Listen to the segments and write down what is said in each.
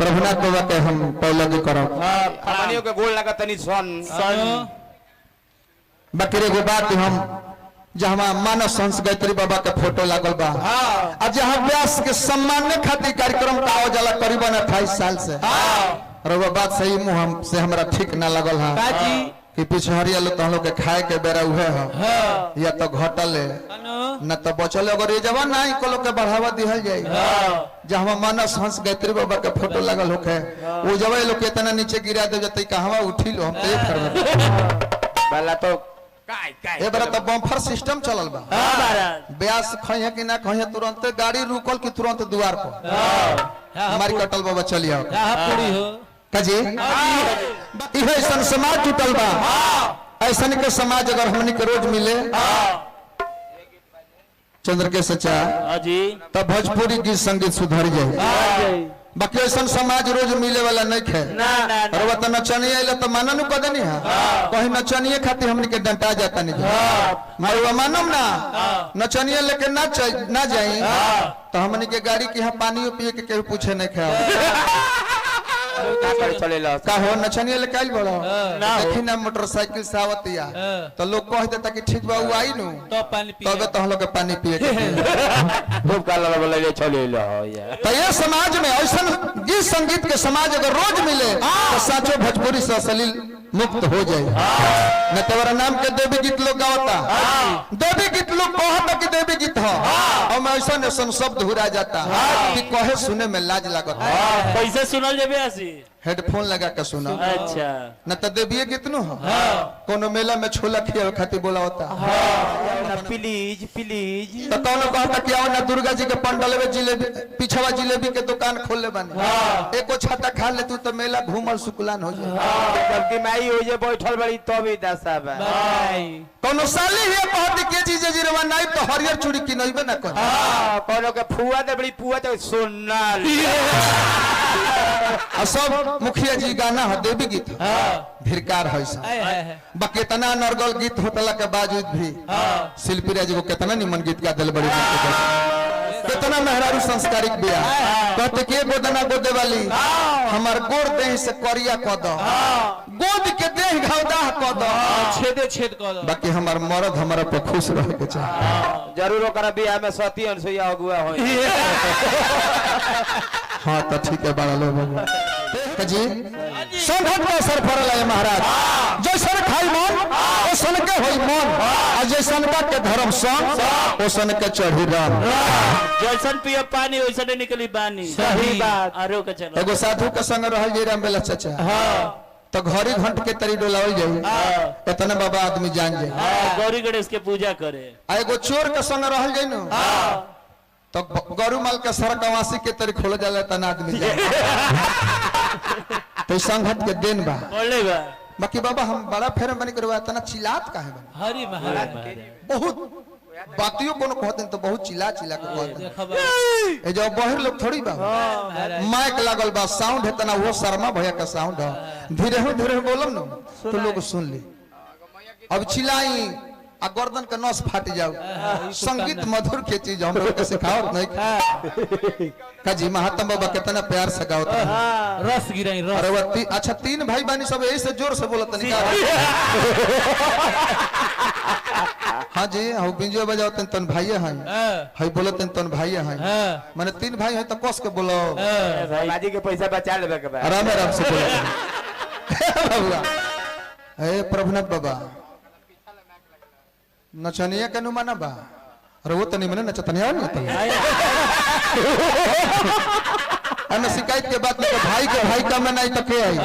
प्रभुनाथ बाबा के हम पौलगी करो हमनियों के गोल लगा तनी सन बाकी एगो बात हम जहाँ मानस हंस गायत्री बाबा के फोटो लागल बा आ जहाँ व्यास के सम्मान खातिर कार्यक्रम का जाला करीबन 28 साल से और वो बात सही मुंह से हमरा ठीक ना लगल है कि पिछहरिया लोग तो हम लोग के खाए के बेरा उहे है या तो घटल है न तो बचल अगर ये जवान नहीं को लोग के बढ़ावा दिहल जाए जहाँ मानस हंस गायत्री बाबा के फोटो लगल होके वो जब लोग के इतना नीचे गिरा दे जते कहवा उठी लो हम तो ये करबे तो ए बरा तो बम्फर सिस्टम चलल बा ब्यास खइया कि ना खइया तुरंत गाड़ी रुकल कि तुरंत द्वार पर हमारी कटल बाबा चलिए पूरी हो कजी इहे ऐसा समाज टूटल बा ऐसा के समाज अगर हमनी के रोज मिले चंद्र के सच्चा जी तब भोजपुरी गीत संगीत सुधर जाए बाकी ऐसा समाज रोज मिले वाला नहीं खे और वो तो नचनिया अल तो मानन को देनी है कहीं नचनिए खातिर हमनी के डंटा जाता नहीं मारुआ मानम ना नचनिया लेके ना जाई तो हमनी के गाड़ी के यहाँ पानी पिए के केहू पूछे नहीं खा का हो नचनिया लेके आइल बड़ो देखी ना मोटरसाइकिल से आवतिया तो लोग कह देता कि ठीक बा वो आई नु तो पानी पिए तबे तो हम लोग के पानी पिए खूब काला बोले चले लो यार तो ये समाज में ऐसा गीत संगीत के समाज अगर रोज मिले तो साचो भोजपुरी से अश्लील मुक्त हो जाए न तेरा नाम के देवी गीत लोग गावता देवी गीत लोग कहता कि देवी गीत हो और ऐसा ऐसा शब्द हुरा जाता कि कहे सुने में लाज लगता कैसे सुनल जेबे आसी हेडफोन लगा के सुना अच्छा न तो देवी गीत नु हो कोनो मेला में छोला खिया खातिर बोला होता प्लीज प्लीज तो कौन कहता कि आओ ना दुर्गा जी के पंडाल में जिलेबी पिछवा जिलेबी के दुकान खोल ले बने एको छाता खा ले तू तो मेला घूमल सुकुलान हो जाए जबकि माई हो जे बैठल बड़ी तभी दशा बा कोनो साली है कहती के चीज जिरवा नहीं तो हरियर चूड़ी किनइबे ना कर कोनो के फुआ दे बड़ी फुआ तो सोनाल आ सब मुखिया जी गाना है देवी गीत धिरकार है सब बाकी इतना नरगल गीत होतला के बावजूद भी शिल्पी राज को कितना निमन गीत गा दिल बड़ी कितना मेहरारू संस्कारिक बिया कहते के गोदना गोदे वाली हमार गोर देह से करिया क दो गोद के देह घावदाह क दो छेदे छेद कर दो बाकी हमार मर्द हमारा पे खुश रहे के चाहे जरूर ओकरा बियाह में सती अनसुईया अगुआ होई हाँ तो ठीक है बड़ा लोग जी संघट का असर पड़ल है महाराज जैसन खाई मन ओसन के होई मन आ जैसन का के धर्म संग ओसन के चढ़ी रन जैसन पिए पानी वैसे निकली बानी सही बात आरो के चलो एगो साधु के संग रहल जे रामबेला चाचा तो घड़ी घंट के तरी डोलावल जाई इतना बाबा आदमी जान जाए गौरी गणेश के पूजा करे आ एगो चोर के संग रहल जाई नु तो गरुमाल के सरकवासी के तरी खोल जाला तना आदमी तो संघट के दिन बा बोले बा बाकी बाबा हम बड़ा फेर बनी करवा तना चिल्लात काहे बनी हरि महाराज बहुत बातियों कोनो कहते तो बहुत चिल्ला चिल्ला के कहते ए जो बहर लोग थोड़ी बा माइक लागल बा साउंड है तना वो शर्मा भैया का साउंड है धीरे बोलम न तो लोग सुन ले अब चिल्लाई आ गर्दन के नस फाट जाओ संगीत मधुर के चीज हम लोग के सिखावत नहीं काजी महात्मा बाबा कितना प्यार से गावत रस गिराई रस अरे वो अच्छा तीन भाई बानी सब यही से जोर से बोलत नहीं हाँ जी हम बिंजो बजावत तन भाई हैं हई बोलत तन भाई हैं माने तीन भाई हैं तो कस के बोलो बाजी के पैसा बचा लेबे के बा आराम आराम से बोलो बाबा ए प्रभुनाथ बाबा नचनिया के नुमाना बा अरे वो तनी मने नचतनिया नहीं तनी अन शिकायत के बात नहीं भाई के भाई का में नहीं तो के आई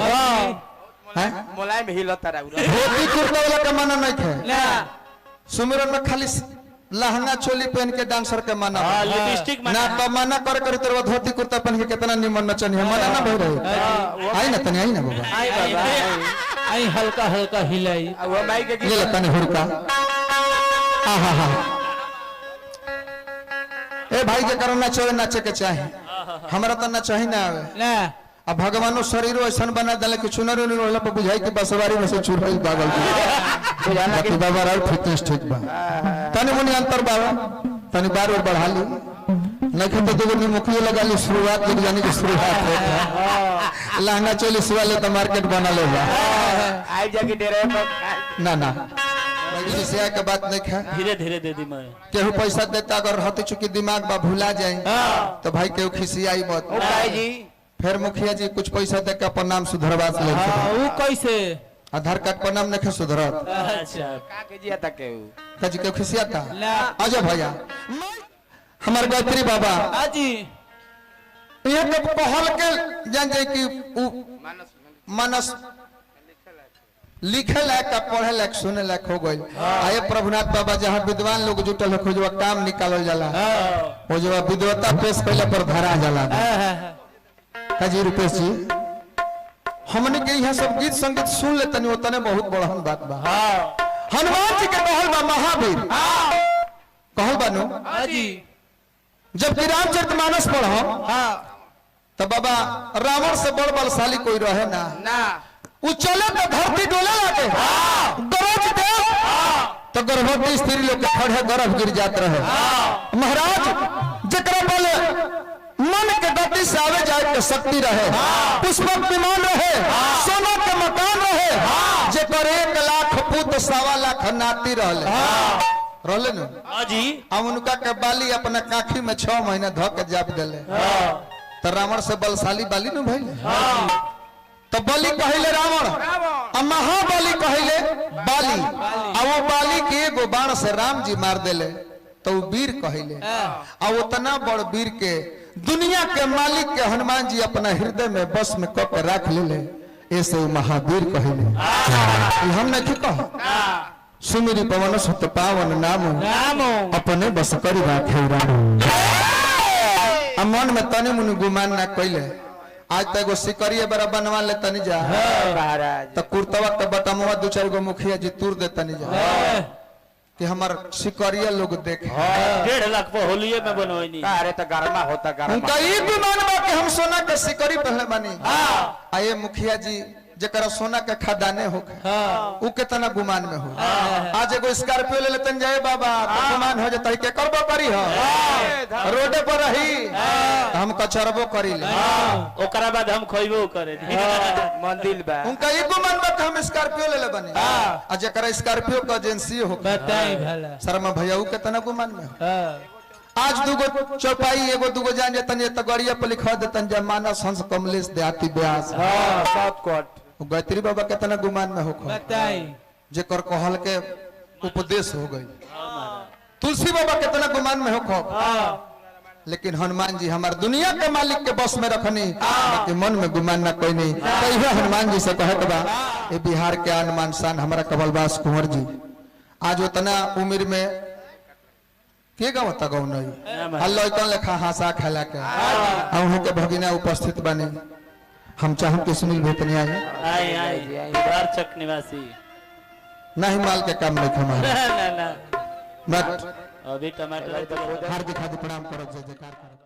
हैं मोलाई में हिलता रहा धोती कुर्ता वाला का माना नहीं थे ना सुमिरन में खाली लहंगा चोली पहन के डांसर के माना लिपस्टिक ना तो माना कर तेरे धोती कुर्ता पहन के कितना निमन नचनिया माना ना भई रहे आई ना तनी आई ना बाबा आई हल्का हल्का हिलाई वो माई के ले तनी हुरका हाँ ए भाई के कारण नाचे के चाहे हमारा तो ना चाहे ना आवे ना अब भगवानो शरीर ऐसा बना दिले कि चुनर उनर पर बुझाई कि बसवारी में से चुराई पागल बुझाना कि बाबा राव फिटनेस ठीक बा तनी मुनि अंतर बाबा तनी बार और बढ़ा ली नहीं तो दो मुखिया लगा ली शुरुआत लग जाने की शुरुआत होता है लहंगा चोलिस वाले तो मार्केट बनल बा आई जाके डेरे पर ना ना खिसिया के बात नहीं खा धीरे धीरे दे दी मैं केहू पैसा देता अगर रहते चुकी दिमाग बा भुला जाए तो भाई केहू खिसियाई मत ओ भाई जी फिर मुखिया जी कुछ पैसा दे के अपन नाम सुधरवा ले वो कैसे आधार कार्ड पर नाम नहीं सुधरत अच्छा का के जिया तक के कजी केहू खिसियाता ना अजय भैया हमार गायत्री बाबा आजी ये तो पहल के जान जाए कि मानस लिखे लायक का पढ़े लायक सुने लायक हो गई आये प्रभुनाथ बाबा जहाँ विद्वान लोग जुटल हो जो काम निकालल जाला वो जो विद्वता पेश पहले पर धरा जाला काजी रुपेश जी हमने के यहाँ सब गीत संगीत सुन लेते नहीं उतने बहुत बड़हन बात बा हनुमान जी के कहल बा महावीर कहल बानो आजी जबकि रामचरितमानस पढ़ो तो बाबा रावण से बड़ बलशाली कोई रहे ना ना वो चले तो धरती डोले लगे गरज दे तो गर्भवती स्त्री लोग के खड़े गर्भ गिर जात रहे महाराज जकरा बोले मन के गति से आवे जाए के शक्ति रहे पुष्पक विमान रहे सोना के मकान रहे जेकर 1 लाख पुत 1.25 लाख नाती रहले न आजी अब उनका के बाली अपना काखी में 6 महीना धो के जाप देले तो रावण से बलशाली बाली न भइले तो बलि कहले रावण आ महाबली कहले बाली आ वो बाली के एगो बाण से राम जी मार देले तो वो वीर कहले आ उतना बड़ वीर के दुनिया के मालिक के हनुमान जी अपना हृदय में बस में क के रख लेले ऐसे वो महावीर कहले हम नहीं कह सुमिरी पवन सुत पावन नाम अपने बस करी राखे राम आ मन में तनी मुनि गुमान ना कइले आज तक एगो सिकरिए बड़ा बनवा ले तनी जा महाराज तो कुर्तवा के बटमवा 2-4 गो मुखिया जी तुर दे तनी जा कि हमार सिकरिया लोग देखे 1.5 लाख पर होलिये में बनवाई अरे तो गरमा होता गरमा उनका ई गुमान बा कि हम सोना के सिकरी पहले बनी आये मुखिया जी जकरा सोना के खदाने हो उ कितना गुमान में हो आज एगो स्कॉर्पियो ले लेतन जाए बाबा तो गुमान हो जतई के करबो करी हो रोडे पर रही हम कचरबो करी ले ओकरा बाद हम खइबो करे मंदिर बा उनका ई गुमान बा कि हम स्कॉर्पियो ले ले बनी आ जकरा स्कॉर्पियो का एजेंसी हो बताई भला शर्मा भैया उ कितना गुमान में हो आज दुगो चौपाई एगो दुगो जान जतन त गड़िया पर लिखवा देतन जे मानस हंस कमलेश देहाती व्यास साउथ कोट गायत्री बाबा कितना गुमान में होखो बताई जेकर कहल के उपदेश हो गई तुलसी बाबा कितना गुमान में होखो लेकिन हनुमान जी हमार दुनिया के मालिक के बस में रखनी लेकिन मन में गुमान ना कोई नहीं तो यह हनुमान जी से कहे के बा ये बिहार के आनमान शान हमारा कमलबास कुंवर जी आज उतना उम्र में के गावता गौ नहीं हल्लो इतन लेखा हंसा खेला के अहू के भगिना उपस्थित बने हम चाहम कि सुनील भैतनिया आई बारचक निवासी नहीं माल के काम नहीं हमारे ना बट अभी टमाटर हार्दिक हार्दिक प्रणाम करो जय जयकार करो।